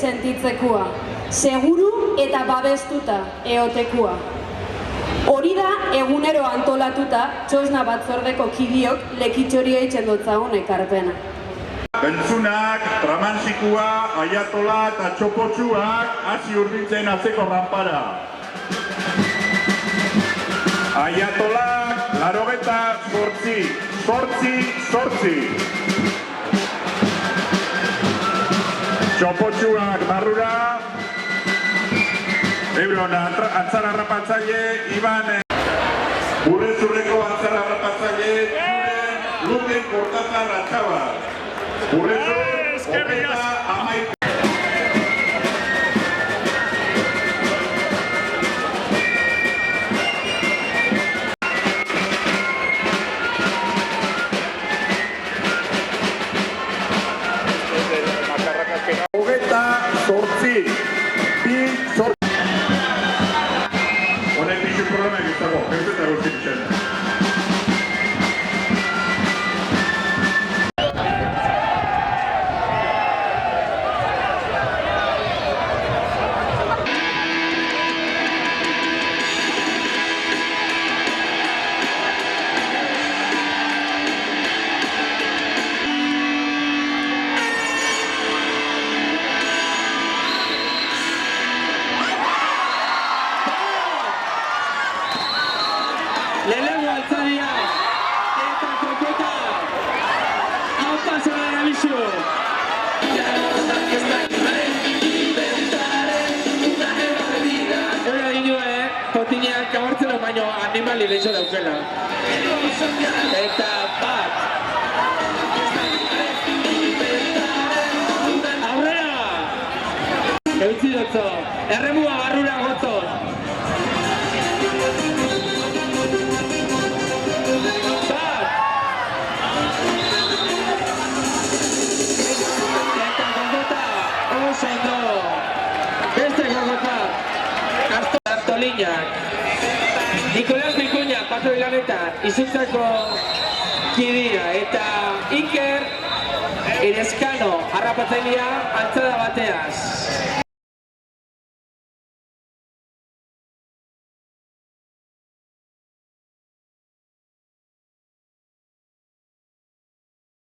sentitzekua, seguru eta babestuta eotekua. Hori da egunero antolatuta txosna batzordeko kidiok lekitxoria itxendotzagun ekarpena. Bentzunak, tramantzikua, aiatola eta txopotxuak hasi hurbiltzen atzeko rampara. Aiatolak, 88, Txopotxuak barrura. Ebron, antzara harrapatzaile, Iban, Urrezurreko antzara harrapatzaile, Luken Kortazar Atxaba. Urrezur, Opeta, Amaik. Ogeta, Zortzi, Bi, Zortzi. Honek ditu problema egiztago, ez eta guztik zen. Lehenengo altzaria eta kokota hau pasara erabizu. Hora dinue, potineak gaurtzelo baino animali lehitzo daukela. Eta bat. Aurrera! Eutzi dutzo, erremua barrura gotzot. Beste gogota Artolinak Nikolas Bikuña patroilaneta izutzako kidea eta Iker Irezkano harrapatzailea altzada bateaz.